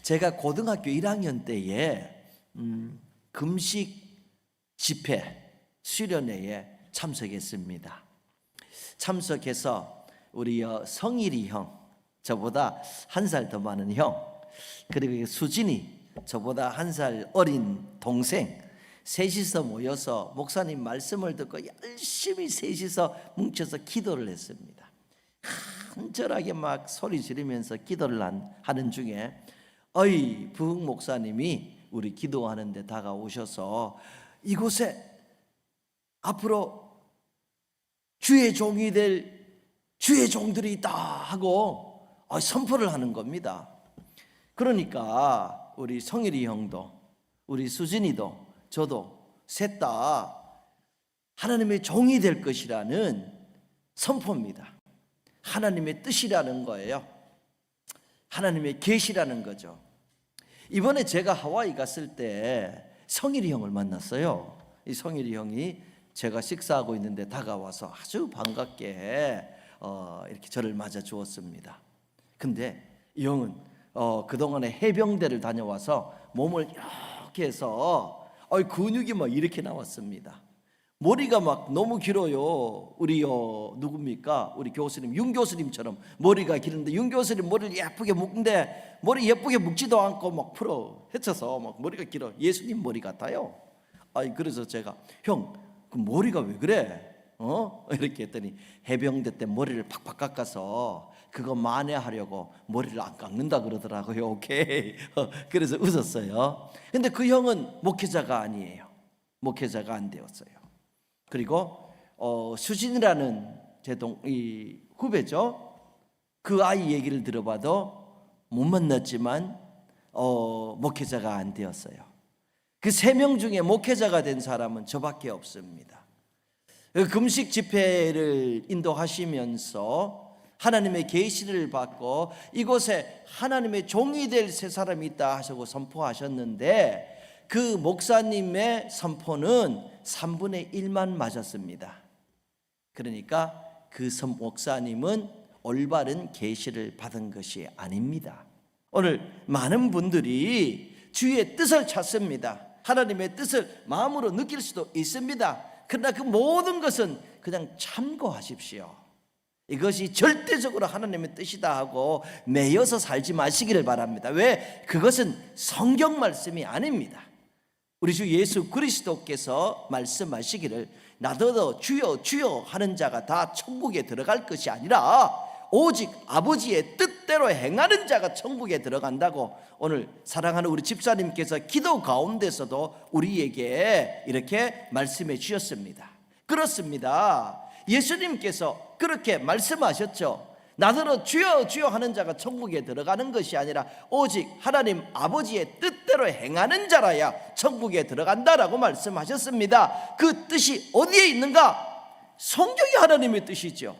제가 고등학교 1학년 때에 금식 집회 수련회에 참석했습니다. 참석해서 우리 성일이 형, 저보다 한 살 더 많은 형, 그리고 수진이, 저보다 한 살 어린 동생, 셋이서 모여서 목사님 말씀을 듣고 열심히 셋이서 뭉쳐서 기도를 했습니다. 간절하게 막 소리 지르면서 기도를 하는 중에 부흥 목사님이 우리 기도하는데 다가오셔서 이곳에 앞으로 주의 종이 될 주의 종들이 있다 하고 선포를 하는 겁니다. 그러니까 우리 성일이 형도 우리 수진이도 저도 셋 다 하나님의 종이 될 것이라는 선포입니다. 하나님의 뜻이라는 거예요. 하나님의 계시라는 거죠. 이번에 제가 하와이 갔을 때 성일이 형을 만났어요. 이 성일이 형이 제가 식사하고 있는데 다가와서 아주 반갑게 이렇게 저를 맞아 주었습니다. 근데 이 형은 그동안에 해병대를 다녀와서 몸을 이렇게 해서 근육이 막 이렇게 나왔습니다. 머리가 막 너무 길어요. 우리 누굽니까? 우리 교수님, 윤 교수님처럼 머리가 기는데 윤 교수님 머리를 예쁘게 묶는데 머리 예쁘게 묶지도 않고 막 풀어 헤쳐서 막 머리가 길어. 예수님 머리 같아요. 그래서 제가 형, 그 머리가 왜 그래? 이렇게 했더니 해병대 때 머리를 팍팍 깎아서 그거 만회하려고 머리를 안 깎는다 그러더라고요. 오케이. 그래서 웃었어요. 근데 그 형은 목회자가 아니에요. 목회자가 안 되었어요. 그리고 수진이라는 제 후배죠. 그 아이 얘기를 들어봐도 못 만났지만 목회자가 안 되었어요. 그 3명 중에 목회자가 된 사람은 저밖에 없습니다. 금식 집회를 인도하시면서 하나님의 계시를 받고 이곳에 하나님의 종이 될 세 사람이 있다 하시고 선포하셨는데 그 목사님의 선포는 3분의 1만 맞았습니다. 그러니까 그 목사님은 올바른 계시를 받은 것이 아닙니다. 오늘 많은 분들이 주의 뜻을 찾습니다. 하나님의 뜻을 마음으로 느낄 수도 있습니다. 그러나 그 모든 것은 그냥 참고하십시오. 이것이 절대적으로 하나님의 뜻이다 하고 매여서 살지 마시기를 바랍니다. 왜? 그것은 성경 말씀이 아닙니다. 우리 주 예수 그리스도께서 말씀하시기를 나더러 주여 주여 하는 자가 다 천국에 들어갈 것이 아니라 오직 아버지의 뜻대로 행하는 자가 천국에 들어간다고 오늘 사랑하는 우리 집사님께서 기도 가운데서도 우리에게 이렇게 말씀해 주셨습니다. 그렇습니다. 예수님께서 그렇게 말씀하셨죠. 나더러 주여 주여 하는 자가 천국에 들어가는 것이 아니라 오직 하나님 아버지의 뜻대로 행하는 자라야 천국에 들어간다라고 말씀하셨습니다. 그 뜻이 어디에 있는가? 성경이 하나님의 뜻이죠.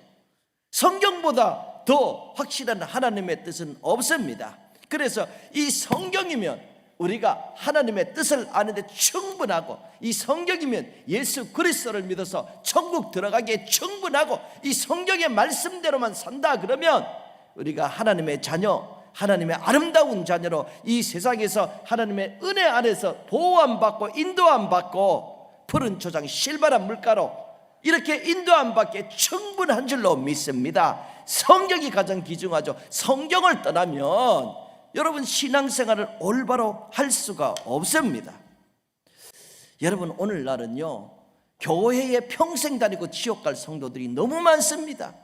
성경보다 더 확실한 하나님의 뜻은 없습니다. 그래서 이 성경이면 우리가 하나님의 뜻을 아는데 충분하고, 이 성경이면 예수 그리스도를 믿어서 천국 들어가기에 충분하고, 이 성경의 말씀대로만 산다 그러면 우리가 하나님의 자녀, 하나님의 아름다운 자녀로 이 세상에서 하나님의 은혜 안에서 보호함 받고 인도함 받고 푸른 초장 실바란 물가로 이렇게 인도함 받기에 충분한 줄로 믿습니다. 성경이 가장 귀중하죠. 성경을 떠나면 여러분 신앙생활을 올바로 할 수가 없습니다. 여러분 오늘날은요 교회에 평생 다니고 지옥 갈 성도들이 너무 많습니다.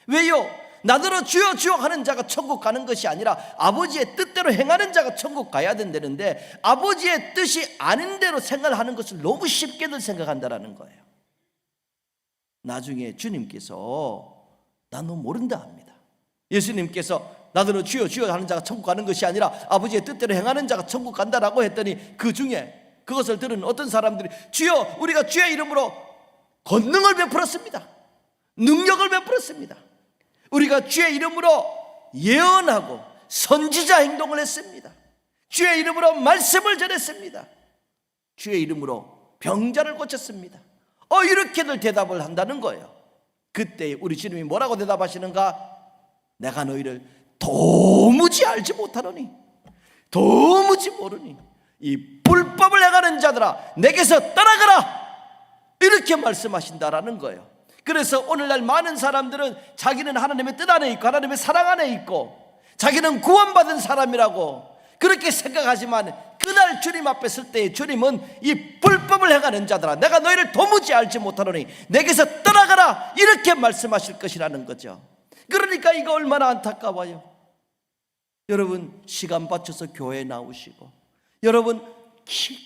왜요? 나더러 주여 주여 하는 자가 천국 가는 것이 아니라 아버지의 뜻대로 행하는 자가 천국 가야 된다는데 아버지의 뜻이 아닌 대로 생각하는 것을 너무 쉽게들 생각한다는 거예요. 나중에 주님께서 나 너 모른다 합니다. 예수님께서 나더러 주여 주여 하는 자가 천국 가는 것이 아니라 아버지의 뜻대로 행하는 자가 천국 간다라고 했더니 그 중에 그것을 들은 어떤 사람들이 주여 우리가 주의 이름으로 권능을 베풀었습니다. 능력을 베풀었습니다. 우리가 주의 이름으로 예언하고 선지자 행동을 했습니다. 주의 이름으로 말씀을 전했습니다. 주의 이름으로 병자를 고쳤습니다. 이렇게들 대답을 한다는 거예요. 그때 우리 주님이 뭐라고 대답하시는가? 내가 너희를 도무지 알지 못하노니 도무지 모르니 이 불법을 행하는 자들아 내게서 떠나가라, 이렇게 말씀하신다라는 거예요. 그래서 오늘날 많은 사람들은 자기는 하나님의 뜻 안에 있고 하나님의 사랑 안에 있고 자기는 구원받은 사람이라고 그렇게 생각하지만 그날 주님 앞에 설 때 주님은 이 불법을 행하는 자들아 내가 너희를 도무지 알지 못하노니 내게서 떠나가라, 이렇게 말씀하실 것이라는 거죠. 그러니까 이거 얼마나 안타까워요. 여러분 시간 바쳐서 교회에 나오시고, 여러분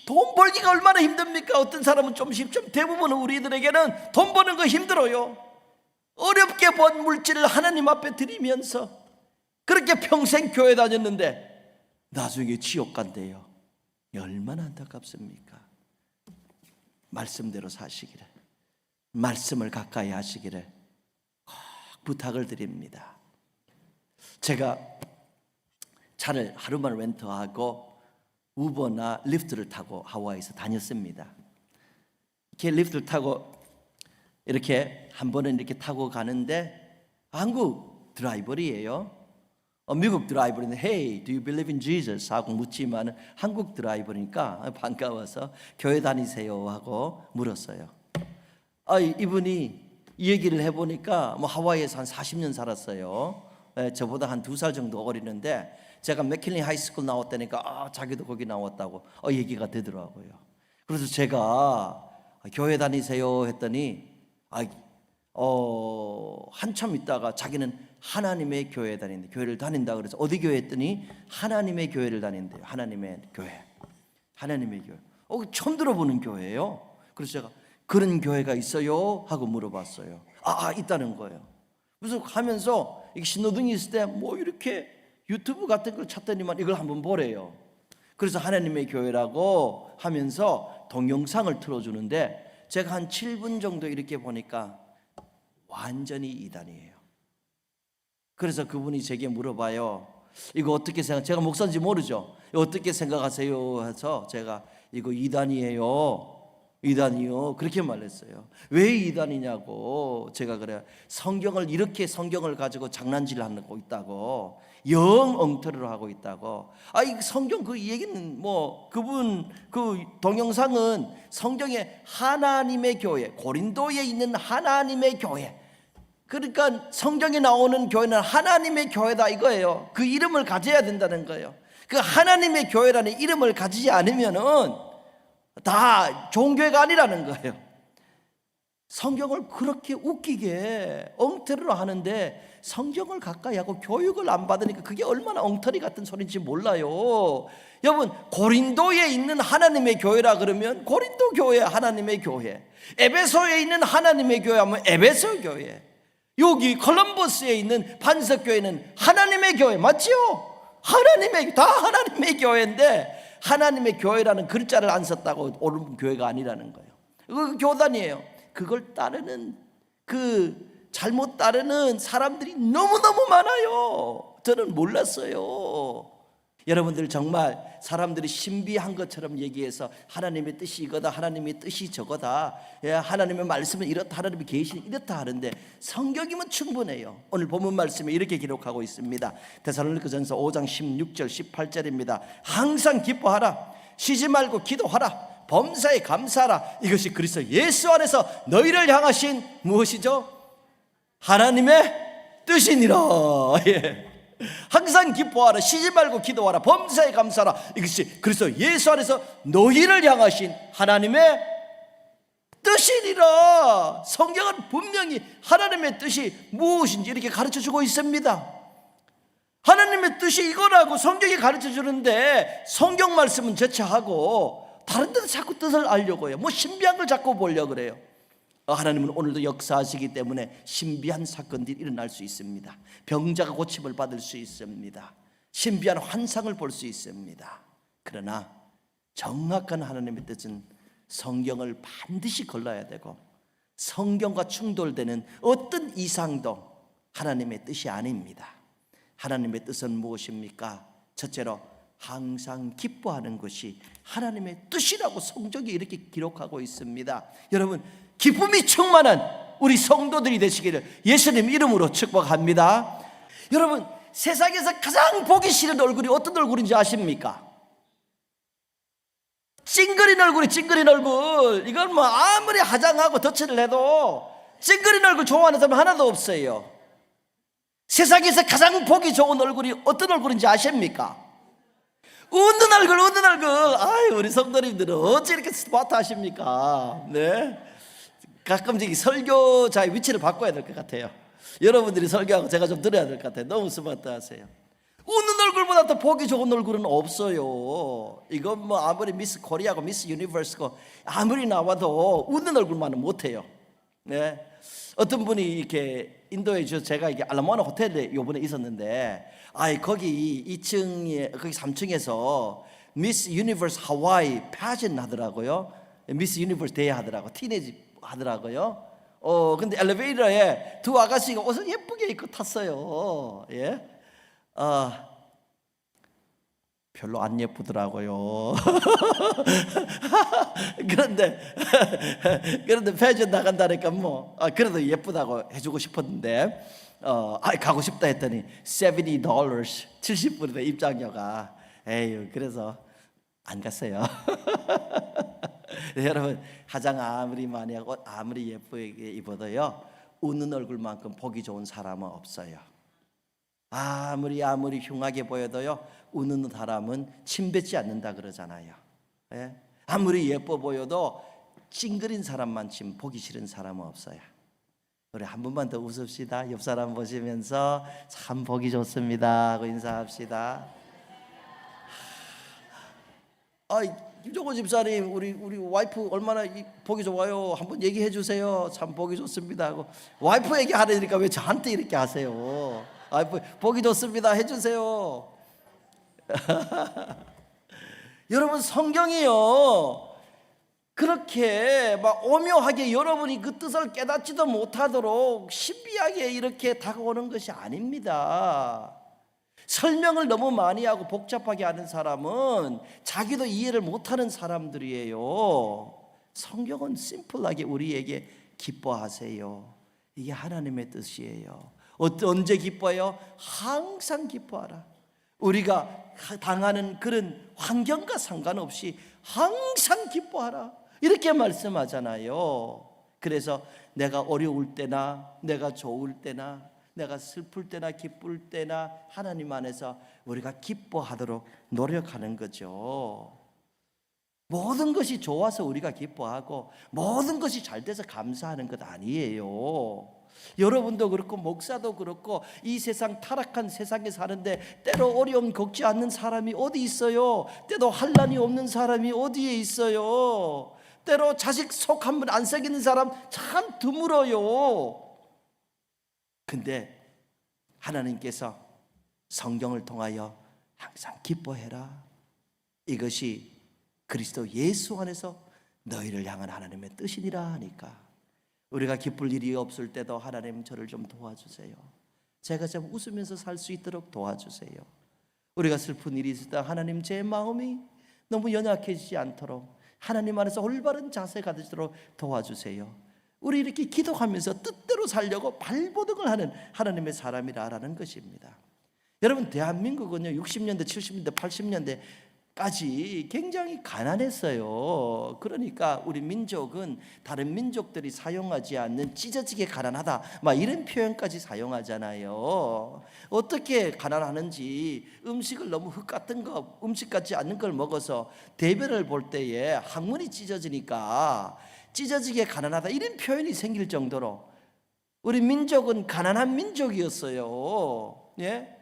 돈 벌기가 얼마나 힘듭니까? 어떤 사람은 좀 대부분 우리들에게는 돈 버는 거 힘들어요. 어렵게 번 물질을 하나님 앞에 드리면서 그렇게 평생 교회 다녔는데 나중에 지옥 간대요. 얼마나 안타깝습니까? 말씀대로 사시기를, 말씀을 가까이 하시기를 꼭 부탁을 드립니다. 제가 차를 하루만 렌트하고 우버나 리프트를 타고 하와이에서 다녔습니다. 이렇게 리프트를 타고 이렇게 한 번은 이렇게 타고 가는데 한국 드라이버이에요. 미국 드라이버인데 Hey, do you believe in Jesus? 하고 묻지만 한국 드라이버니까 반가워서 교회 다니세요 하고 물었어요. 이분이 이 얘기를 해보니까 뭐 하와이에서 한 40년 살았어요. 저보다 한 2살 정도 어리는데 제가 맥킬리 하이스쿨 나왔다니까 자기도 거기 나왔다고 얘기가 되더라고요. 그래서 제가 교회 다니세요 했더니 한참 있다가 자기는 하나님의 교회에 다닌다, 교회를 다닌다. 그래서 어디 교회 했더니 하나님의 교회를 다닌대요. 하나님의 교회, 하나님의 교회. 처음 들어보는 교회예요. 그래서 제가 그런 교회가 있어요? 하고 물어봤어요. 있다는 거예요. 그래서 하면서 신호등이 있을 때 뭐 이렇게 유튜브 같은 걸 찾더니만 이걸 한번 보래요. 그래서 하나님의 교회라고 하면서 동영상을 틀어주는데 제가 한 7분 정도 이렇게 보니까 완전히 이단이에요. 그래서 그분이 제게 물어봐요. 이거 어떻게 생각? 제가 목사인지 모르죠. 어떻게 생각하세요? 해서 제가 이거 이단이에요. 이단이요. 그렇게 말했어요. 왜 이단이냐고. 제가 그래요. 성경을 가지고 장난질 하고 있다고. 영 엉터리로 하고 있다고. 이 성경 그 얘기는 뭐 그분 그 동영상은 성경에 하나님의 교회, 고린도에 있는 하나님의 교회. 그러니까 성경에 나오는 교회는 하나님의 교회다 이거예요. 그 이름을 가져야 된다는 거예요. 그 하나님의 교회라는 이름을 가지지 않으면은 다 좋은 교회가 아니라는 거예요. 성경을 그렇게 웃기게 엉터리로 하는데 성경을 가까이 하고 교육을 안 받으니까 그게 얼마나 엉터리 같은 소리인지 몰라요. 여러분 고린도에 있는 하나님의 교회라 그러면 고린도 교회 하나님의 교회, 에베소에 있는 하나님의 교회 하면 에베소 교회, 여기 콜럼버스에 있는 반석교회는 하나님의 교회 맞죠? 다 하나님의 교회인데 하나님의 교회라는 글자를 안 썼다고 옳은 교회가 아니라는 거예요. 그 교단이에요. 그걸 따르는 잘못 따르는 사람들이 너무너무 많아요. 저는 몰랐어요. 여러분들 정말 사람들이 신비한 것처럼 얘기해서 하나님의 뜻이 이거다, 하나님의 뜻이 저거다, 하나님의 말씀은 이렇다, 하나님의 계시는 이렇다 하는데 성경이면 충분해요. 오늘 본문 말씀에 이렇게 기록하고 있습니다. 데살로니가전서 5장 16절 18절입니다. 항상 기뻐하라, 쉬지 말고 기도하라, 범사에 감사하라. 이것이 그리스도 예수 안에서 너희를 향하신 무엇이죠? 하나님의 뜻이니라. 항상 기뻐하라, 쉬지 말고 기도하라, 범사에 감사하라. 이것이 그리스도 예수 안에서 너희를 향하신 하나님의 뜻이니라. 성경은 분명히 하나님의 뜻이 무엇인지 이렇게 가르쳐주고 있습니다. 하나님의 뜻이 이거라고 성경이 가르쳐주는데 성경 말씀은 제쳐하고 다른 데서 자꾸 뜻을 알려고 해요. 뭐 신비한 걸 자꾸 보려고 그래요. 하나님은 오늘도 역사하시기 때문에 신비한 사건들이 일어날 수 있습니다. 병자가 고침을 받을 수 있습니다. 신비한 환상을 볼 수 있습니다. 그러나 정확한 하나님의 뜻은 성경을 반드시 걸러야 되고 성경과 충돌되는 어떤 이상도 하나님의 뜻이 아닙니다. 하나님의 뜻은 무엇입니까? 첫째로 항상 기뻐하는 것이 하나님의 뜻이라고 성경이 이렇게 기록하고 있습니다. 여러분 기쁨이 충만한 우리 성도들이 되시기를 예수님 이름으로 축복합니다. 여러분 세상에서 가장 보기 싫은 얼굴이 어떤 얼굴인지 아십니까? 찡그린 얼굴이 찡그린 얼굴. 이건 뭐 아무리 화장하고 덧칠을 해도 찡그린 얼굴 좋아하는 사람 하나도 없어요. 세상에서 가장 보기 좋은 얼굴이 어떤 얼굴인지 아십니까? 웃는 얼굴, 웃는 얼굴. 아유, 우리 성도님들은 어찌 이렇게 스마트 하십니까? 네. 가끔씩 설교자의 위치를 바꿔야 될 것 같아요. 여러분들이 설교하고 제가 좀 들어야 될 것 같아요. 너무 스마트 하세요. 웃는 얼굴보다 더 보기 좋은 얼굴은 없어요. 이건 뭐 아무리 미스 코리아고 미스 유니버스고 아무리 나와도 웃는 얼굴만은 못해요. 네. 어떤 분이 이렇게 인도에 제가 이게 알라모아나 호텔에 요번에 있었는데, 거기 2층에 거기 3층에서 미스 유니버스 하와이 패전 하더라고요. 미스 유니버스 대회 하더라고. 티네지 하더라고요. 근데 엘리베이터에 두 아가씨가 옷을 예쁘게 입고 탔어요. 예. 별로 안 예쁘더라고요. 그런데 패전 나간다니까 뭐 그래도 예쁘다고 해주고 싶었는데 가고 싶다 했더니 $70 70불의 입장료가. 에휴, 그래서 안 갔어요. 여러분, 화장 아무리 많이 하고 아무리 예쁘게 입어도요, 웃는 얼굴만큼 보기 좋은 사람은 없어요. 아무리 흉하게 보여도요, 웃는 사람은 침 뱉지 않는다 그러잖아요. 예? 아무리 예뻐 보여도 찡그린 사람만 침 보기 싫은 사람은 없어요. 우리 한 번만 더 웃읍시다. 옆 사람 보시면서 참 보기 좋습니다 하고 인사합시다. 김종호 집사님, 우리 와이프 얼마나 보기 좋아요? 한번 얘기해 주세요. 참 보기 좋습니다 하고. 와이프 얘기하려니까 왜 저한테 이렇게 하세요? 보기 좋습니다 해주세요. 여러분, 성경이요, 그렇게 막 오묘하게 여러분이 그 뜻을 깨닫지도 못하도록 신비하게 이렇게 다가오는 것이 아닙니다. 설명을 너무 많이 하고 복잡하게 하는 사람은 자기도 이해를 못하는 사람들이에요. 성경은 심플하게 우리에게 기뻐하세요. 이게 하나님의 뜻이에요. 언제 기뻐해요? 항상 기뻐하라. 우리가 당하는 그런 환경과 상관없이 항상 기뻐하라, 이렇게 말씀하잖아요. 그래서 내가 어려울 때나 내가 좋을 때나 내가 슬플 때나 기쁠 때나 하나님 안에서 우리가 기뻐하도록 노력하는 거죠. 모든 것이 좋아서 우리가 기뻐하고 모든 것이 잘 돼서 감사하는 것 아니에요. 여러분도 그렇고 목사도 그렇고 이 세상 타락한 세상에 사는데 때로 어려움 겪지 않는 사람이 어디 있어요? 때로 환난이 없는 사람이 어디에 있어요? 때로 자식 속 한 번 안 썩이는 사람 참 드물어요. 근데 하나님께서 성경을 통하여 항상 기뻐해라, 이것이 그리스도 예수 안에서 너희를 향한 하나님의 뜻이니라 하니까, 우리가 기쁠 일이 없을 때도 하나님 저를 좀 도와주세요. 제가 좀 웃으면서 살 수 있도록 도와주세요. 우리가 슬픈 일이 있을 때 하나님 제 마음이 너무 연약해지지 않도록 하나님 안에서 올바른 자세가 되도록 도와주세요. 우리 이렇게 기도하면서 뜻대로 살려고 발버둥을 하는 하나님의 사람이라는 것입니다. 여러분, 대한민국은요 60년대, 70년대, 80년대까지 굉장히 가난했어요. 그러니까 우리 민족은 다른 민족들이 사용하지 않는 찢어지게 가난하다, 막 이런 표현까지 사용하잖아요. 어떻게 가난하는지, 음식을 너무 흙 같은 거, 음식 같지 않는 걸 먹어서 대변을 볼 때에 항문이 찢어지니까 찢어지게 가난하다, 이런 표현이 생길 정도로 우리 민족은 가난한 민족이었어요. 예?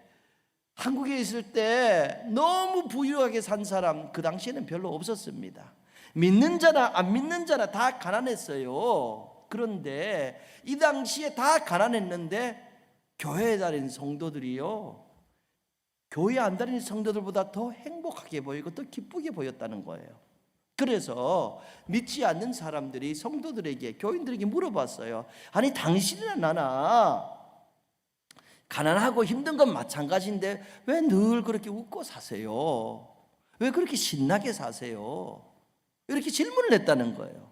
한국에 있을 때 너무 부유하게 산 사람 그 당시에는 별로 없었습니다. 믿는 자나 안 믿는 자나 다 가난했어요. 그런데 이 당시에 다 가난했는데 교회에 다니는 성도들이요, 교회 안 다니는 성도들보다 더 행복하게 보이고 더 기쁘게 보였다는 거예요. 그래서 믿지 않는 사람들이 성도들에게, 교인들에게 물어봤어요. 아니, 당신이나 나나 가난하고 힘든 건 마찬가지인데 왜 늘 그렇게 웃고 사세요? 왜 그렇게 신나게 사세요? 이렇게 질문을 했다는 거예요.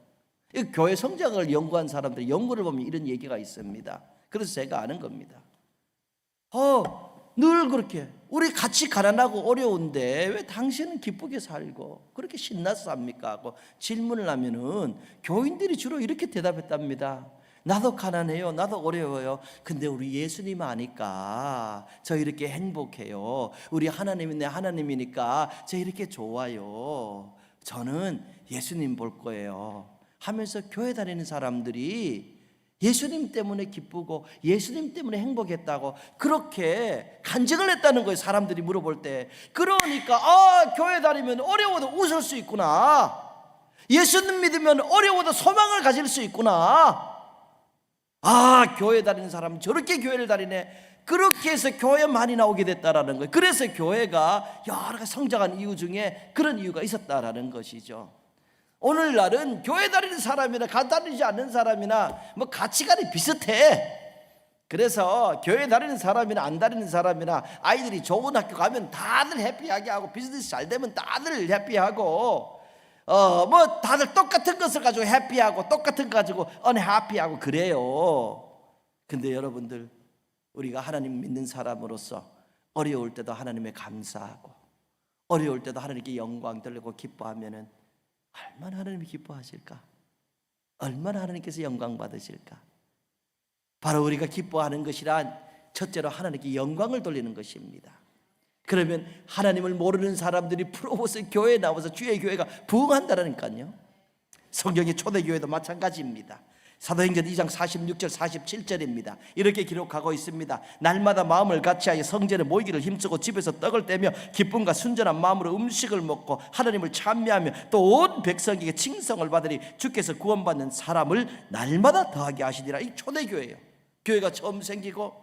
교회 성장을 연구한 사람들 연구를 보면 이런 얘기가 있습니다. 그래서 제가 아는 겁니다. 늘 그렇게 우리 같이 가난하고 어려운데 왜 당신은 기쁘게 살고 그렇게 신나서 삽니까? 하고 질문을 하면은 교인들이 주로 이렇게 대답했답니다. 나도 가난해요. 나도 어려워요. 근데 우리 예수님 아니까 저 이렇게 행복해요. 우리 하나님이 내 하나님이니까 저 이렇게 좋아요. 저는 예수님 볼 거예요 하면서 교회 다니는 사람들이 예수님 때문에 기쁘고 예수님 때문에 행복했다고 그렇게 간증을 했다는 거예요. 사람들이 물어볼 때. 그러니까 교회 다니면 어려워도 웃을 수 있구나. 예수님 믿으면 어려워도 소망을 가질 수 있구나. 교회 다니는 사람은 저렇게 교회를 다니네. 그렇게 해서 교회 많이 나오게 됐다라는 거예요. 그래서 교회가 여러 가지 성장한 이유 중에 그런 이유가 있었다라는 것이죠. 오늘날은 교회 다니는 사람이나 다니지 않는 사람이나 뭐 가치관이 비슷해. 그래서 교회 다니는 사람이나 안 다니는 사람이나 아이들이 좋은 학교 가면 다들 해피하게 하고 비즈니스 잘 되면 다들 해피하고 뭐 다들 똑같은 것을 가지고 해피하고 똑같은 거 가지고 unhappy하고 그래요. 근데 여러분들 우리가 하나님 믿는 사람으로서 어려울 때도 하나님에 감사하고 어려울 때도 하나님께 영광 돌리고 기뻐하면은 얼마나 하나님이 기뻐하실까? 얼마나 하나님께서 영광 받으실까? 바로 우리가 기뻐하는 것이란 첫째로 하나님께 영광을 돌리는 것입니다. 그러면 하나님을 모르는 사람들이 풀어서 교회에 나와서 주의 교회가 부흥한다니까요. 성경의 초대교회도 마찬가지입니다. 사도행전 2장 46절 47절입니다. 이렇게 기록하고 있습니다. 날마다 마음을 같이하여 성전에 모이기를 힘쓰고 집에서 떡을 떼며 기쁨과 순전한 마음으로 음식을 먹고 하나님을 찬미하며 또 온 백성에게 칭송을 받으니 주께서 구원받는 사람을 날마다 더하게 하시니라. 이 초대교회예요. 교회가 처음 생기고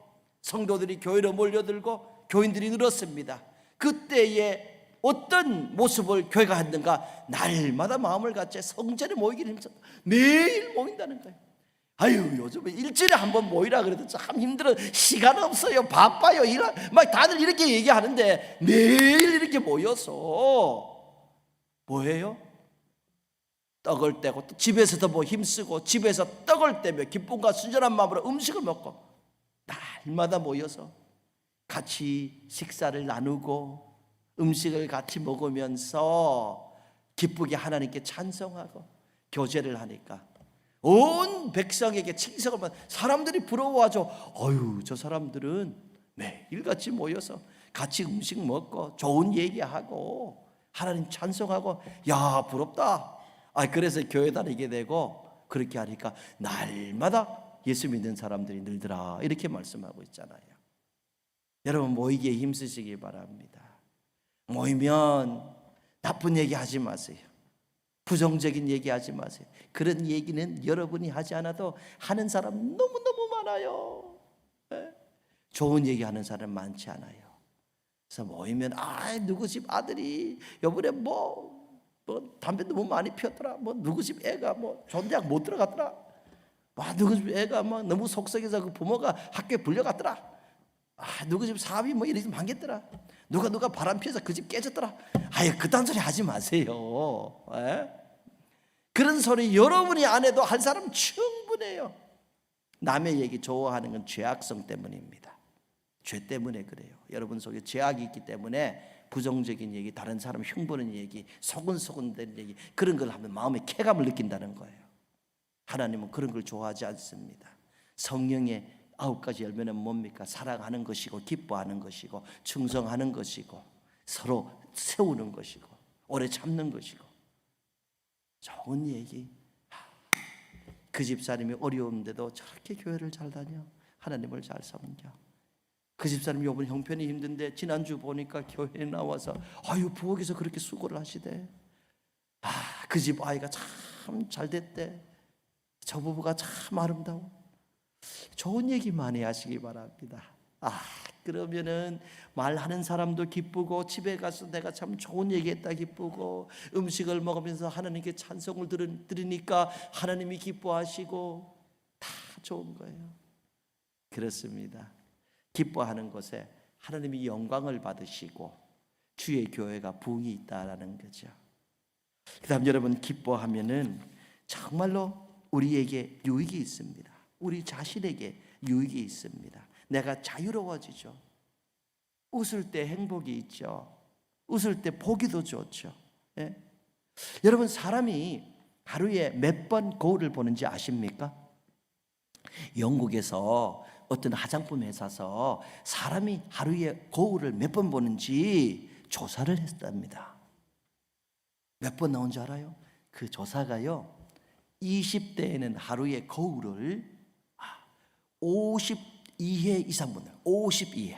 성도들이 교회로 몰려들고 교인들이 늘었습니다. 그때에 어떤 모습을 교회가 했는가? 날마다 마음을 같이 성전에 모이기를 힘썼다. 매일 모인다는 거예요. 요즘에 일주일에 한 번 모이라 그래도 참 힘들어. 시간 없어요. 바빠요. 막 다들 이렇게 얘기하는데 매일 이렇게 모여서 뭐해요? 떡을 떼고 또 집에서도 뭐 힘쓰고 집에서 떡을 떼며 기쁨과 순전한 마음으로 음식을 먹고 날마다 모여서 같이 식사를 나누고 음식을 같이 먹으면서 기쁘게 하나님께 찬송하고 교제를 하니까 온 백성에게 칭송을 받는 사람들이 부러워하죠. 저 사람들은 매일 같이 모여서 같이 음식 먹고 좋은 얘기하고 하나님 찬송하고 부럽다. 그래서 교회 다니게 되고 그렇게 하니까 날마다 예수 믿는 사람들이 늘더라. 이렇게 말씀하고 있잖아요. 여러분 모이기에 힘쓰시기 바랍니다. 모이면 나쁜 얘기 하지 마세요. 부정적인 얘기 하지 마세요. 그런 얘기는 여러분이 하지 않아도 하는 사람 너무너무 많아요. 좋은 얘기 하는 사람 많지 않아요. 그래서 모이면 누구 집 아들이 요번에 뭐 담배 너무 많이 피웠더라. 누구 집 애가 좋은 대학 못 들어갔더라. 누구 집 애가 너무 속썩여서 그 부모가 학교에 불려갔더라. 누구 집 사업이 이렇게 망했더라. 누가 바람 피워서 그 집 깨졌더라. 그딴 소리 하지 마세요. 그런 소리 여러분이 안 해도 할 사람 충분해요. 남의 얘기 좋아하는 건 죄악성 때문입니다. 죄 때문에 그래요. 여러분 속에 죄악이 있기 때문에 부정적인 얘기, 다른 사람 흉보는 얘기, 소근소근 된 얘기 그런 걸 하면 마음에 쾌감을 느낀다는 거예요. 하나님은 그런 걸 좋아하지 않습니다. 성령의 9가지 열매는 뭡니까? 사랑하는 것이고 기뻐하는 것이고 충성하는 것이고 서로 세우는 것이고 오래 참는 것이고 좋은 얘기. 그 집사님이 어려운데도 저렇게 교회를 잘 다녀. 하나님을 잘 섬겨. 그 집사님이 이번 형편이 힘든데 지난주 보니까 교회에 나와서 부엌에서 그렇게 수고를 하시대. 그 집 아이가 참 잘 됐대. 저 부부가 참 아름다워. 좋은 얘기 많이 하시기 바랍니다. 그러면은 말하는 사람도 기쁘고 집에 가서 내가 참 좋은 얘기했다 기쁘고 음식을 먹으면서 하나님께 찬송을 들으니까 하나님이 기뻐하시고 다 좋은 거예요. 그렇습니다. 기뻐하는 것에 하나님이 영광을 받으시고 주의 교회가 부흥이 있다라는 거죠. 그다음 여러분 기뻐하면은 정말로 우리에게 유익이 있습니다. 우리 자신에게 유익이 있습니다. 내가 자유로워지죠. 웃을 때 행복이 있죠. 웃을 때 보기도 좋죠. 예? 여러분, 사람이 하루에 몇 번 거울을 보는지 아십니까? 영국에서 어떤 화장품 회사에서 사람이 하루에 거울을 몇 번 보는지 조사를 했답니다. 몇 번 나온 줄 알아요? 그 조사가요, 20대에는 하루에 거울을 52회 이상 보는, 52회.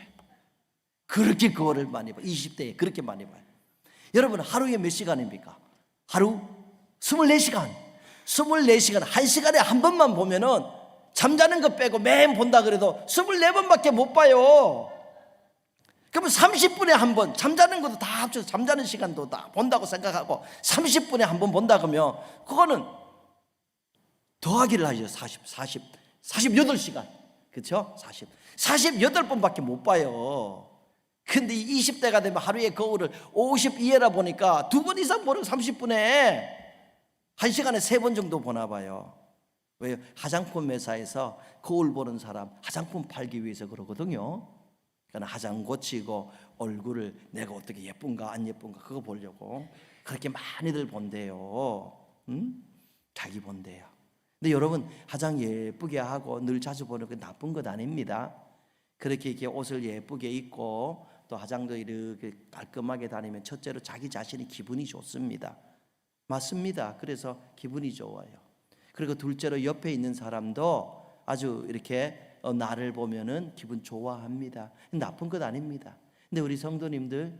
그렇게 거울을 많이 봐요. 20대에 그렇게 많이 봐요. 여러분, 하루에 몇 시간입니까? 하루 24시간. 24시간, 1시간에 한 번만 보면은 잠자는 거 빼고 매일 본다 그래도 24번밖에 못 봐요. 그러면 30분에 한 번, 잠자는 것도 다 합쳐서 잠자는 시간도 다 본다고 생각하고 30분에 한 번 본다 그러면 그거는 더하기를 하죠. 48시간. 그렇죠? 48번밖에 못 봐요. 근데 20대가 되면 하루에 거울을 52회라 보니까 2번 이상 보는 30분에 1시간에 3번 정도 보나 봐요. 왜요? 화장품 회사에서 거울 보는 사람 화장품 팔기 위해서 그러거든요. 그러니까 화장 고치고 얼굴을 내가 어떻게 예쁜가 안 예쁜가 그거 보려고 그렇게 많이들 본대요. 자기 본대요. 근데 여러분, 화장 예쁘게 하고 늘 자주 보는 건 나쁜 것 아닙니다. 그렇게 이렇게 옷을 예쁘게 입고 또 화장도 이렇게 깔끔하게 다니면 첫째로 자기 자신이 기분이 좋습니다. 맞습니다. 그래서 기분이 좋아요. 그리고 둘째로 옆에 있는 사람도 아주 이렇게 나를 보면은 기분 좋아합니다. 나쁜 것 아닙니다. 근데 우리 성도님들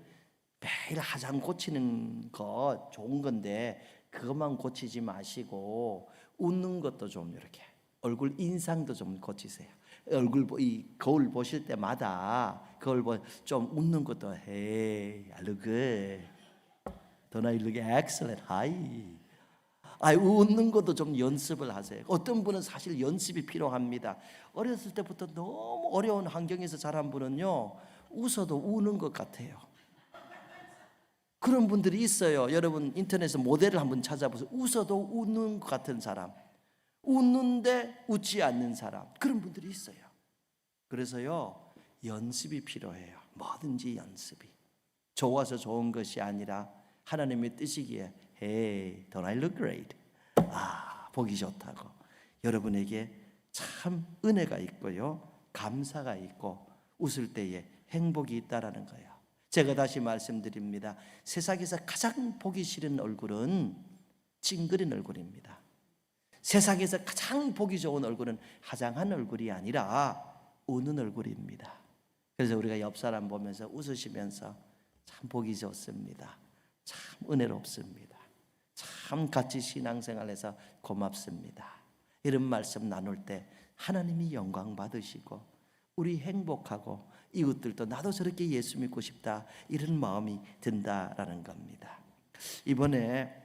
매일 화장 고치는 거 좋은 건데 그것만 고치지 마시고 웃는 것도 좀 이렇게 얼굴 인상도 좀 고치세요. 이 거울 보실 때마다 거울 좀 웃는 것도 Hey, I look good. Don't I look excellent? Hi. 웃는 것도 좀 연습을 하세요. 어떤 분은 사실 연습이 필요합니다. 어렸을 때부터 너무 어려운 환경에서 자란 분은요, 웃어도 우는 것 같아요. 그런 분들이 있어요. 여러분 인터넷에서 모델을 한번 찾아보세요. 웃어도 웃는 것 같은 사람, 웃는데 웃지 않는 사람, 그런 분들이 있어요. 그래서요, 연습이 필요해요. 뭐든지 연습이. 좋아서 좋은 것이 아니라 하나님의 뜻이기에 Hey, don't I look great? 보기 좋다고. 여러분에게 참 은혜가 있고요, 감사가 있고 웃을 때에 행복이 있다라는 거예요. 제가 다시 말씀드립니다. 세상에서 가장 보기 싫은 얼굴은 찡그린 얼굴입니다. 세상에서 가장 보기 좋은 얼굴은 화장한 얼굴이 아니라 우는 얼굴입니다. 그래서 우리가 옆 사람 보면서 웃으시면서 참 보기 좋습니다. 참 은혜롭습니다. 참 같이 신앙생활해서 고맙습니다. 이런 말씀 나눌 때 하나님이 영광 받으시고 우리 행복하고 이웃들도 나도 저렇게 예수 믿고 싶다 이런 마음이 든다라는 겁니다. 이번에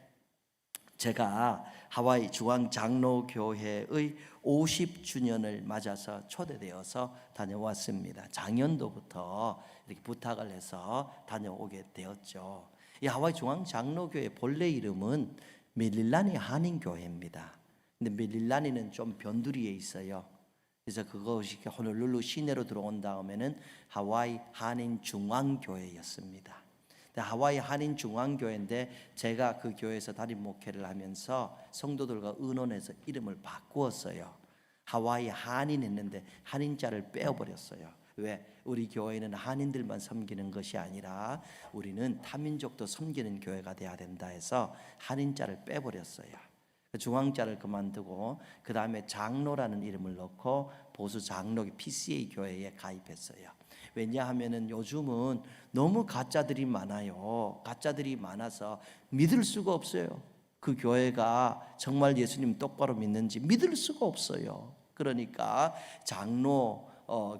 제가 하와이 중앙장로교회의 50주년을 맞아서 초대되어서 다녀왔습니다. 작년도부터 이렇게 부탁을 해서 다녀오게 되었죠. 이 하와이 중앙장로교회 본래 이름은 밀릴라니 한인교회입니다. 근데 밀릴라니는 좀 변두리에 있어요. 그래서 그것이 호놀룰루 시내로 들어온 다음에는 하와이 한인중앙교회였습니다. 하와이 한인중앙교회인데 제가 그 교회에서 담임 목회를 하면서 성도들과 의논해서 이름을 바꾸었어요. 하와이 한인 했는데 한인자를 빼어버렸어요. 왜? 우리 교회는 한인들만 섬기는 것이 아니라 우리는 타민족도 섬기는 교회가 돼야 된다 해서 한인자를 빼버렸어요. 중앙자를 그만두고 그 다음에 장로라는 이름을 넣고 보수 장로 PCA 교회에 가입했어요. 왜냐하면은 요즘은 너무 가짜들이 많아요. 가짜들이 많아서 믿을 수가 없어요. 그 교회가 정말 예수님 똑바로 믿는지 믿을 수가 없어요. 그러니까 장로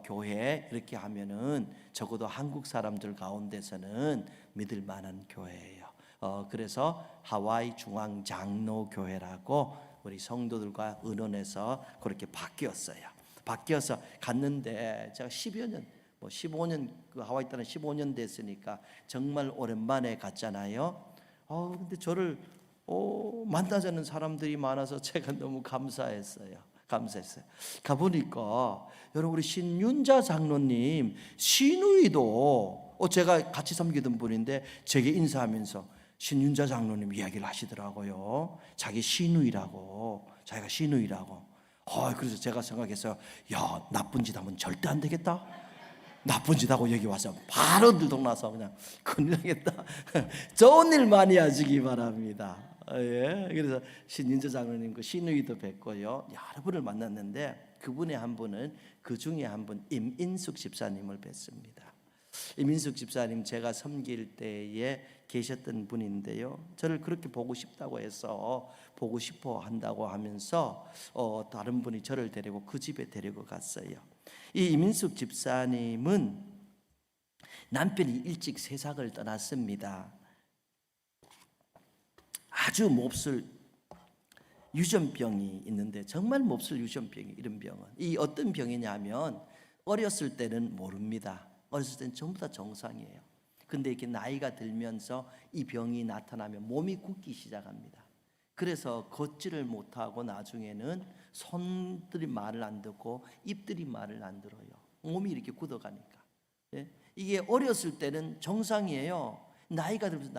교회 이렇게 하면은 적어도 한국 사람들 가운데서는 믿을 만한 교회예요. 그래서 하와이 중앙 장로 교회라고 우리 성도들과 의논해서 그렇게 바뀌었어요. 바뀌어서 갔는데 제가 10여 년 15년 그 하와이 때는 15년 됐으니까 정말 오랜만에 갔잖아요. 근데 저를 만나자는 사람들이 많아서 제가 너무 감사했어요. 감사했어요. 가보니까 여러분 우리 신윤자 장로님 시누이도 제가 같이 섬기던 분인데 제게 인사하면서 신윤자 장로님 이야기를 하시더라고요. 자기 시누이라고, 자기가 시누이라고. 그래서 제가 생각했어요. 야, 나쁜 짓 하면 절대 안 되겠다. 나쁜 짓 하고 여기 와서 바로 들통나서 그냥 큰일 나겠다. 좋은 일 많이 하시기 바랍니다. 예, 그래서 신윤자 장로님 그 시누이도 뵙고요. 여러 분을 만났는데 그분의 한 분은 그 중에 한 분 임인숙 집사님을 뵀습니다. 임인숙 집사님 제가 섬길 때에 계셨던 분인데요. 저를 그렇게 보고 싶다고 해서 보고 싶어 한다고 하면서 다른 분이 저를 데리고 그 집에 데리고 갔어요. 이 임인숙 집사님은 남편이 일찍 세상을 떠났습니다. 아주 몹쓸 유전병이 있는데 정말 몹쓸 유전병이 이런 병은 이 어떤 병이냐면 어렸을 때는 모릅니다. 어렸을 때는 전부 다 정상이에요. 근데 이렇게 나이가 들면서 이 병이 나타나면 몸이 굳기 시작합니다. 그래서 걷지를 못하고 나중에는 손들이 말을 안 듣고 입들이 말을 안 들어요. 몸이 이렇게 굳어가니까. 예? 이게 어렸을 때는 정상이에요. 나이가 들면서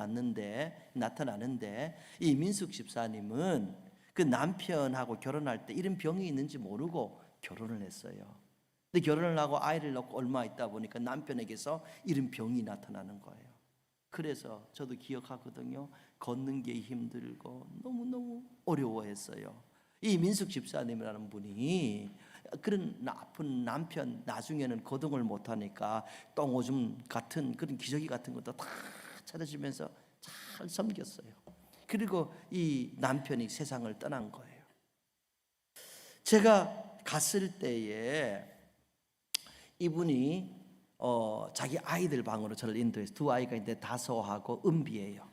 나타나는데 이 민숙 집사님은 그 남편하고 결혼할 때 이런 병이 있는지 모르고 결혼을 했어요. 근데 결혼을 하고 아이를 낳고 얼마 있다 보니까 남편에게서 이런 병이 나타나는 거예요. 그래서 저도 기억하거든요. 걷는 게 힘들고 너무너무 어려워했어요. 이 민숙 집사님이라는 분이 그런 나쁜 남편 나중에는 거동을 못하니까 똥오줌 같은 그런 기저귀 같은 것도 다 찾아주면서 잘 섬겼어요. 그리고 이 남편이 세상을 떠난 거예요. 제가 갔을 때에 이분이 자기 아이들 방으로 저를 인도해서 두 아이가 있는데 다소하고 은비예요.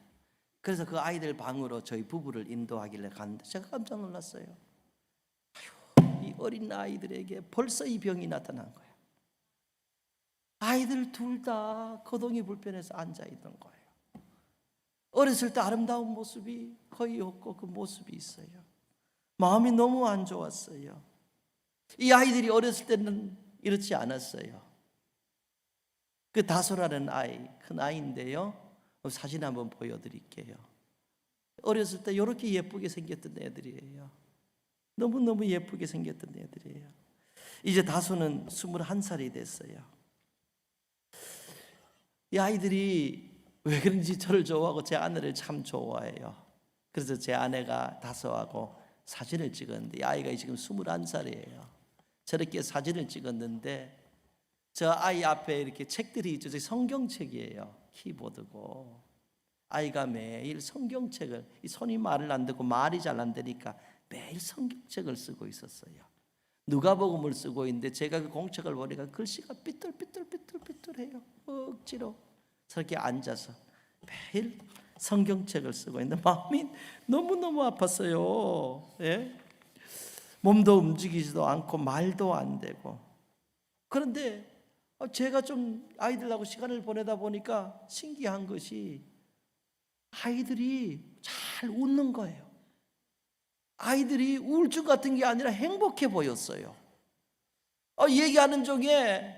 그래서 그 아이들 방으로 저희 부부를 인도하길래 갔는데 제가 깜짝 놀랐어요. 이 어린 아이들에게 벌써 이 병이 나타난 거예요. 아이들 둘 다 거동이 불편해서 앉아있던 거예요. 어렸을 때 아름다운 모습이 거의 없고 그 모습이 있어요. 마음이 너무 안 좋았어요. 이 아이들이 어렸을 때는 이렇지 않았어요. 그 다소라는 아이, 큰 아이인데요. 사진 한번 보여드릴게요. 어렸을 때 이렇게 예쁘게 생겼던 애들이에요. 너무너무 예쁘게 생겼던 애들이에요. 이제 다소는 21살이 됐어요. 이 아이들이 왜 그런지 저를 좋아하고 제 아내를 참 좋아해요. 그래서 제 아내가 다소하고 사진을 찍었는데 이 아이가 지금 21살이에요. 저렇게 사진을 찍었는데 저 아이 앞에 이렇게 책들이 있죠. 성경책이에요. 키보드고 아이가 매일 성경책을, 이 손이 말을 안 듣고 말이 잘 안 되니까 매일 성경책을 쓰고 있었어요. 누가복음을 쓰고 있는데 제가 그 공책을 보니까 글씨가 삐뚤삐뚤해요. 억지로 저렇게 앉아서 매일 성경책을 쓰고 있는데 마음이 너무너무 아팠어요. 예? 몸도 움직이지도 않고 말도 안 되고. 그런데 제가 좀 아이들하고 시간을 보내다 보니까 신기한 것이 아이들이 잘 웃는 거예요. 아이들이 우울증 같은 게 아니라 행복해 보였어요. 얘기하는 중에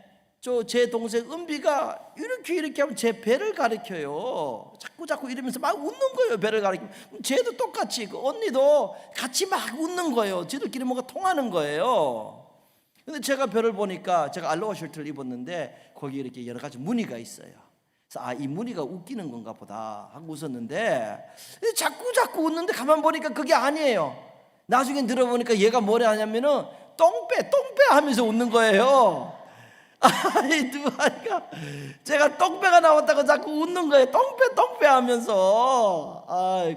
제 동생 은비가 이렇게 하면 제 배를 가리켜요. 자꾸 이러면서 막 웃는 거예요. 배를 가리키면. 쟤도 똑같이 그 언니도 같이 막 웃는 거예요. 쟤들끼리 뭔가 통하는 거예요. 근데 제가 별을 보니까 제가 알로하 셔츠를 입었는데 거기 이렇게 여러 가지 무늬가 있어요. 그래서 이 무늬가 웃기는 건가 보다 하고 웃었는데 자꾸 웃는데 가만 보니까 그게 아니에요. 나중에 들어보니까 얘가 뭐라 하냐면은 똥배 하면서 웃는 거예요. 이 두 아이가 제가 똥배가 나왔다고 자꾸 웃는 거예요. 똥배 하면서.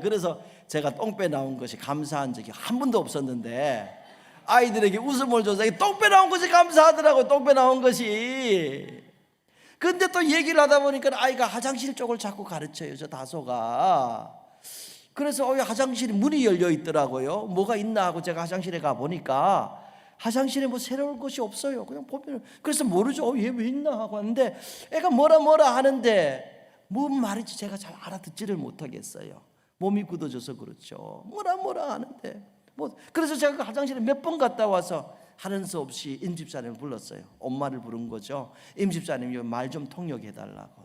그래서 제가 똥배 나온 것이 감사한 적이 한 번도 없었는데 아이들에게 웃음을 줘서 똥배 나온 것이 감사하더라고요. 똥배 나온 것이. 근데 또 얘기를 하다 보니까 아이가 화장실 쪽을 자꾸 가르쳐요. 저 다소가. 그래서 화장실이 문이 열려 있더라고요. 뭐가 있나 하고 제가 화장실에 가 보니까 화장실에 뭐 새로운 것이 없어요. 그냥 보면. 그래서 모르죠. 얘 왜 있나 하고 하는데 애가 뭐라 하는데 뭔 말인지 제가 잘 알아듣지를 못하겠어요. 몸이 굳어져서 그렇죠. 뭐라 하는데 그래서 제가 그 화장실에 몇 번 갔다 와서 하는 수 없이 임집사님을 불렀어요. 엄마를 부른 거죠. 임집사님이 말 좀 통역해달라고.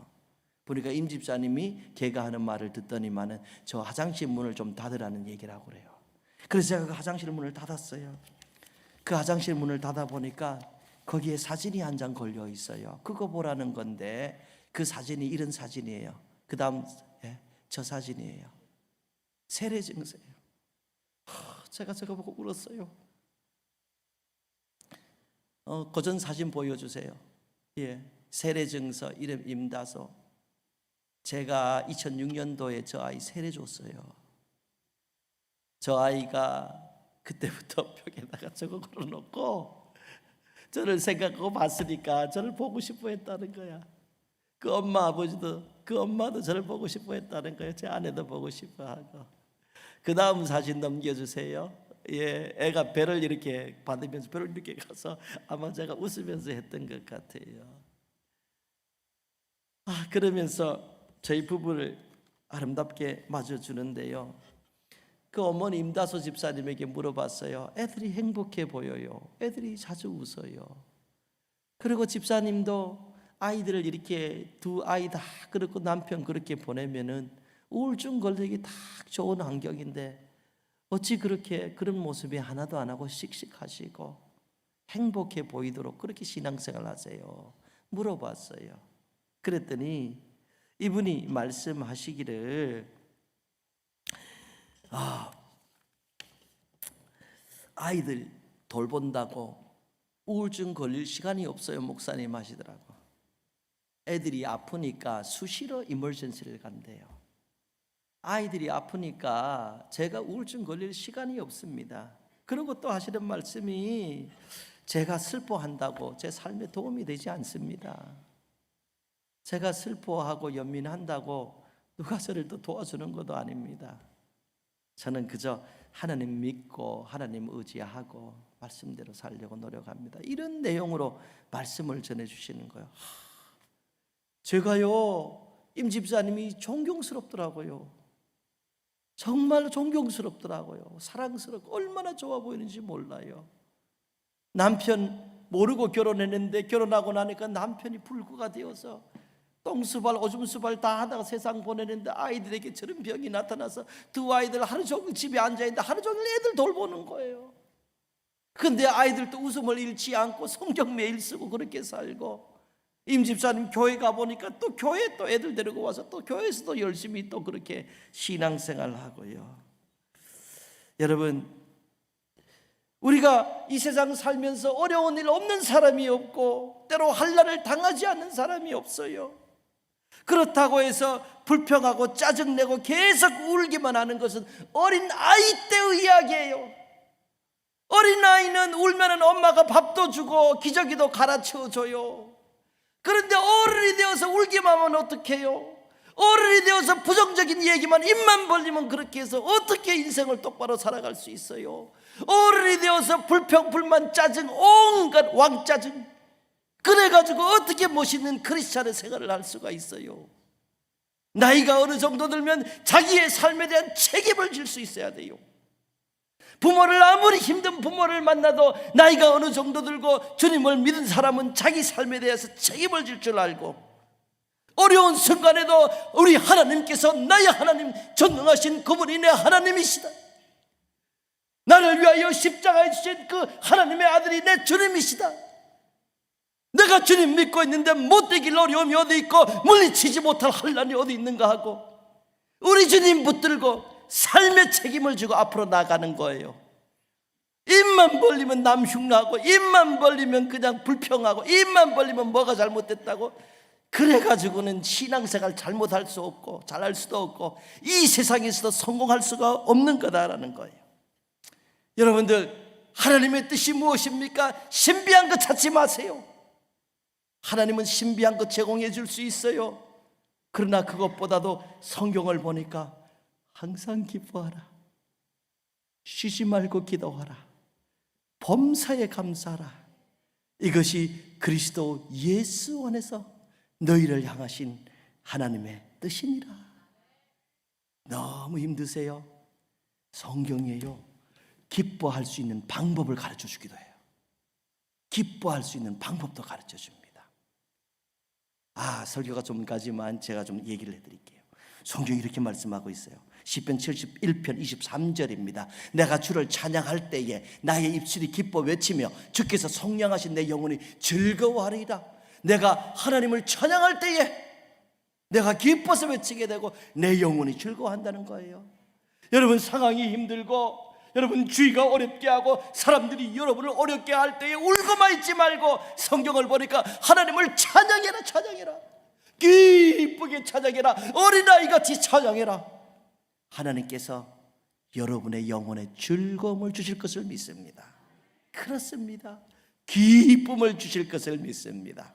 보니까 임집사님이 걔가 하는 말을 듣더니만은 저 화장실 문을 좀 닫으라는 얘기를 하고 그래요. 그래서 제가 그 화장실 문을 닫았어요. 그 화장실 문을 닫아 보니까 거기에 사진이 한 장 걸려 있어요. 그거 보라는 건데 그 사진이 이런 사진이에요. 그 다음 저 사진이에요. 세례 증서예요. 제가 저거 보고 울었어요. 고전 사진 보여주세요. 예, 세례 증서 이름 임다소. 제가 2006년도에 저 아이 세례 줬어요. 저 아이가 그때부터 벽에다가 저거 걸어놓고 저를 생각하고 봤으니까 저를 보고 싶어 했다는 거야. 그 엄마 아버지도 그 엄마도 저를 보고 싶어 했다는 거예요. 제 아내도 보고 싶어 하고. 그 다음 사진 넘겨주세요. 예, 애가 배를 이렇게 받으면서 배를 이렇게 가서 아마 제가 웃으면서 했던 것 같아요. 그러면서 저희 부부를 아름답게 맞아주는데요. 그 어머니 임다소 집사님에게 물어봤어요. 애들이 행복해 보여요. 애들이 자주 웃어요. 그리고 집사님도 아이들을 이렇게 두 아이 다 그렇고 남편 그렇게 보내면은 우울증 걸리기 딱 좋은 환경인데 어찌 그렇게 그런 모습이 하나도 안 하고 씩씩하시고 행복해 보이도록 그렇게 신앙생활 하세요? 물어봤어요. 그랬더니 이분이 말씀하시기를 아이들 돌본다고 우울증 걸릴 시간이 없어요 목사님 하시더라고. 애들이 아프니까 수시로 이머전시를 간대요. 아이들이 아프니까 제가 우울증 걸릴 시간이 없습니다. 그리고 또 하시는 말씀이 제가 슬퍼한다고 제 삶에 도움이 되지 않습니다. 제가 슬퍼하고 연민한다고 누가 저를 또 도와주는 것도 아닙니다. 저는 그저 하나님 믿고 하나님 의지하고 말씀대로 살려고 노력합니다. 이런 내용으로 말씀을 전해주시는 거예요. 제가요 임 집사님이 존경스럽더라고요. 정말 존경스럽더라고요. 사랑스럽고 얼마나 좋아 보이는지 몰라요. 남편 모르고 결혼했는데 결혼하고 나니까 남편이 불구가 되어서 똥수발 오줌수발 다 하다가 세상 보내는데 아이들에게 저런 병이 나타나서 두 아이들 하루 종일 집에 앉아있는데 하루 종일 애들 돌보는 거예요. 근데 아이들도 웃음을 잃지 않고 성경 매일 쓰고 그렇게 살고, 임 집사님 교회 가보니까 또 교회 또 애들 데리고 와서 또 교회에서도 열심히 또 그렇게 신앙생활 하고요. 여러분, 우리가 이 세상 살면서 어려운 일 없는 사람이 없고 때로 환난을 당하지 않는 사람이 없어요. 그렇다고 해서 불평하고 짜증내고 계속 울기만 하는 것은 어린 아이 때의 이야기예요. 어린 아이는 울면은 엄마가 밥도 주고 기저귀도 갈아치워줘요. 그런데 어른이 되어서 울기만 하면 어떡해요? 어른이 되어서 부정적인 얘기만 입만 벌리면 그렇게 해서 어떻게 인생을 똑바로 살아갈 수 있어요? 어른이 되어서 불평, 불만, 짜증, 온갖 왕짜증, 그래가지고 어떻게 멋있는 크리스찬의 생활을 할 수가 있어요? 나이가 어느 정도 들면 자기의 삶에 대한 책임을 질 수 있어야 돼요. 부모를 아무리 힘든 부모를 만나도 나이가 어느 정도 들고 주님을 믿은 사람은 자기 삶에 대해서 책임을 질 줄 알고, 어려운 순간에도 우리 하나님께서 나의 하나님, 전능하신 그분이 내 하나님이시다, 나를 위하여 십자가에 주신 그 하나님의 아들이 내 주님이시다, 내가 주님 믿고 있는데 못되길 어려움이 어디 있고 물리치지 못할 환난이 어디 있는가 하고 우리 주님 붙들고 삶의 책임을 지고 앞으로 나가는 거예요. 입만 벌리면 남 흉내하고 입만 벌리면 그냥 불평하고 입만 벌리면 뭐가 잘못됐다고 그래가지고는 신앙생활 잘못할 수 없고 잘할 수도 없고 이 세상에서도 성공할 수가 없는 거다라는 거예요. 여러분들, 하나님의 뜻이 무엇입니까? 신비한 것 찾지 마세요. 하나님은 신비한 것 제공해 줄 수 있어요. 그러나 그것보다도 성경을 보니까 항상 기뻐하라, 쉬지 말고 기도하라, 범사에 감사하라, 이것이 그리스도 예수 안에서 너희를 향하신 하나님의 뜻이니라. 너무 힘드세요? 성경이에요. 기뻐할 수 있는 방법을 가르쳐 주기도 해요. 기뻐할 수 있는 방법도 가르쳐 줍니다. 설교가 좀 가지만 제가 좀 얘기를 해드릴게요. 성경이 이렇게 말씀하고 있어요. 시편 71편 23절입니다. 내가 주를 찬양할 때에 나의 입술이 기뻐 외치며 주께서 성량하신 내 영혼이 즐거워하리이다. 내가 하나님을 찬양할 때에 내가 기뻐서 외치게 되고 내 영혼이 즐거워한다는 거예요. 여러분, 상황이 힘들고 여러분 주의가 어렵게 하고 사람들이 여러분을 어렵게 할 때에 울고만 있지 말고 성경을 보니까 하나님을 찬양해라, 찬양해라. 기쁘게 찬양해라. 어린아이같이 찬양해라. 하나님께서 여러분의 영혼에 즐거움을 주실 것을 믿습니다. 그렇습니다. 기쁨을 주실 것을 믿습니다.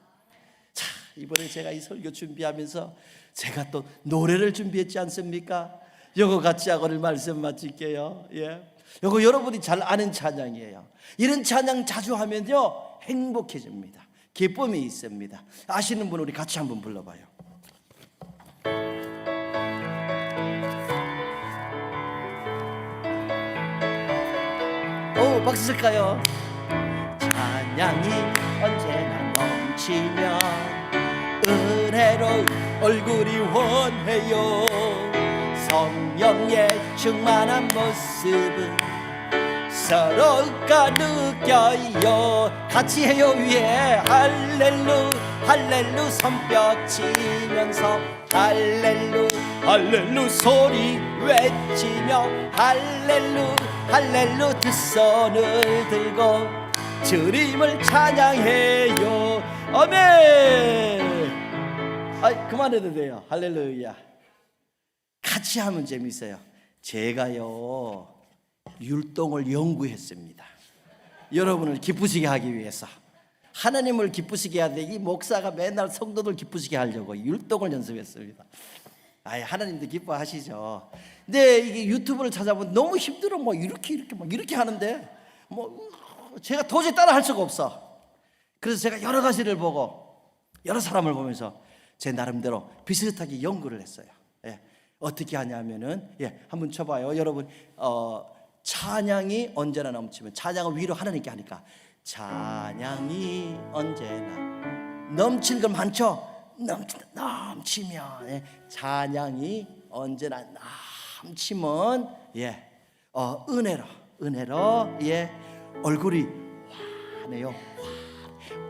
자, 이번에 제가 이 설교 준비하면서 제가 또 노래를 준비했지 않습니까? 요거 같이 하고 오늘 말씀 마칠게요. 요거 여러분이 잘 아는 찬양이에요. 이런 찬양 자주 하면요 행복해집니다. 기쁨이 있습니다. 아시는 분 우리 같이 한번 불러봐요. 박수 칠까요? 찬양이 언제나 넘치면 은혜로 얼굴이 원해요. 성령의 충만한 모습은 서로가 느껴요. 같이 해요. 위에 할렐루 할렐루 손뼉 치면서 할렐루 할렐루 소리 외치며 할렐루 할렐루 두 손을 들고 주님을 찬양해요. 아멘. 그만해도 돼요. 할렐루야. 같이 하면 재밌어요. 제가요 율동을 연구했습니다. 여러분을 기쁘시게 하기 위해서, 하나님을 기쁘시게 해야 돼. 이 목사가 맨날 성도들 기쁘시게 하려고 율동을 연습했습니다. 하나님도 기뻐하시죠. 근데 이게 유튜브를 찾아보면 너무 힘들어. 이렇게 하는데 제가 도저히 따라 할 수가 없어. 그래서 제가 여러 가지를 보고 여러 사람을 보면서 제 나름대로 비슷하게 연구를 했어요. 어떻게 하냐면은 한번 쳐봐요. 여러분, 찬양이 언제나 넘치면, 찬양을 위로 하나님께 하니까 찬양이 언제나 넘치는 건 많죠. 넘치면 찬양이 언제나 넘치면 은혜로 얼굴이 환해요.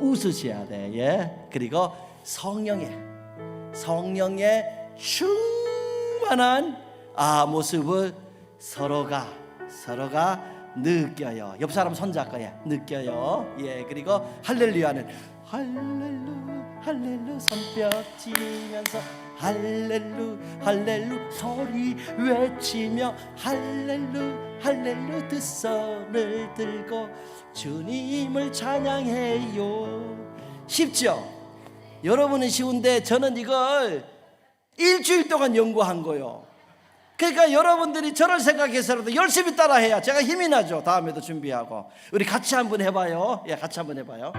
웃으셔야 돼. 그리고 성령의 충만한 모습을 서로가 느껴요. 옆 사람 손잡고 느껴요. 그리고 할렐루야는 할렐루 손뼉 치면서 할렐루 소리 외치며 할렐루 두 손을 들고 주님을 찬양해요. 쉽죠? 여러분은 쉬운데 저는 이걸 일주일 동안 연구한 거예요. 그러니까 여러분들이 저를 생각해서라도 열심히 따라해야 제가 힘이 나죠. 다음에도 준비하고. 우리 같이 한번 해봐요. 같이 한번 해봐요.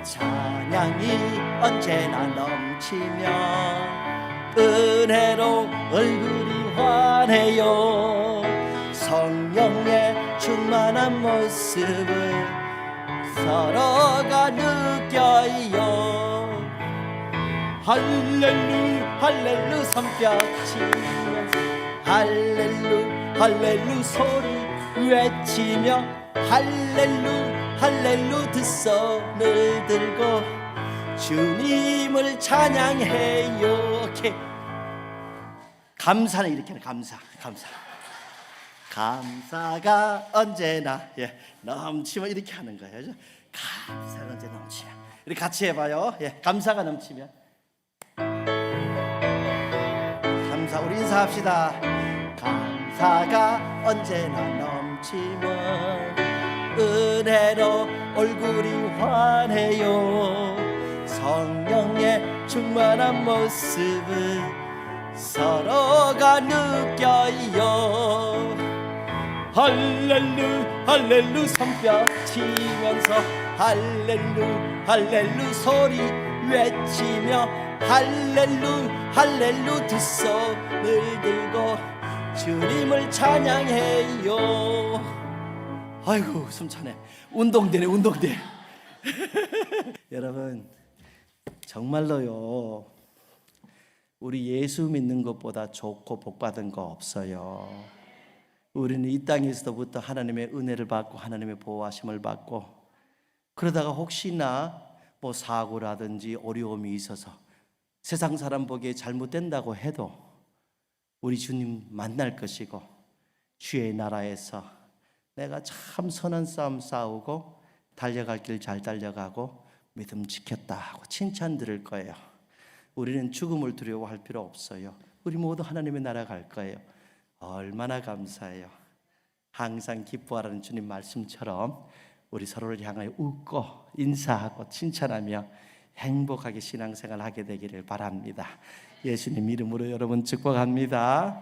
찬양이 언제나 넘치면 은혜로 얼굴이 환해요. 성령의 충만한 모습을 서로가 느껴요. 할렐루 손뼉 치면서 할렐루 소리 외치며 할렐루 두 손을 들고 주님을 찬양해요. 오케이. 감사는 이렇게 하는 감사가 언제나 넘치면 이렇게 하는 거예요. 감사가 언제나 넘치면 우리 같이 해봐요. 감사가 넘치면 우리 인사합시다. 감사가 언제나 넘치면 은혜로 얼굴이 환해요. 성령의 충만한 모습을 서로가 느껴요. 할렐루 손뼉 치면서 할렐루 소리 외치며 할렐루 두 손을 들고 주님을 찬양해요. 아이고 숨차네. 운동되네 운동돼. 여러분 정말로요, 우리 예수 믿는 것보다 좋고 복받은 거 없어요. 우리는 이 땅에서부터 하나님의 은혜를 받고 하나님의 보호하심을 받고, 그러다가 혹시나 뭐 사고라든지 어려움이 있어서 세상 사람 보기에 잘못된다고 해도 우리 주님 만날 것이고, 주의 나라에서 내가 참 선한 싸움 싸우고 달려갈 길 잘 달려가고 믿음 지켰다 하고 칭찬 들을 거예요. 우리는 죽음을 두려워할 필요 없어요. 우리 모두 하나님의 나라 갈 거예요. 얼마나 감사해요. 항상 기뻐하라는 주님 말씀처럼 우리 서로를 향하여 웃고 인사하고 칭찬하며 행복하게 신앙생활 하게 되기를 바랍니다. 예수님 이름으로 여러분 축복합니다.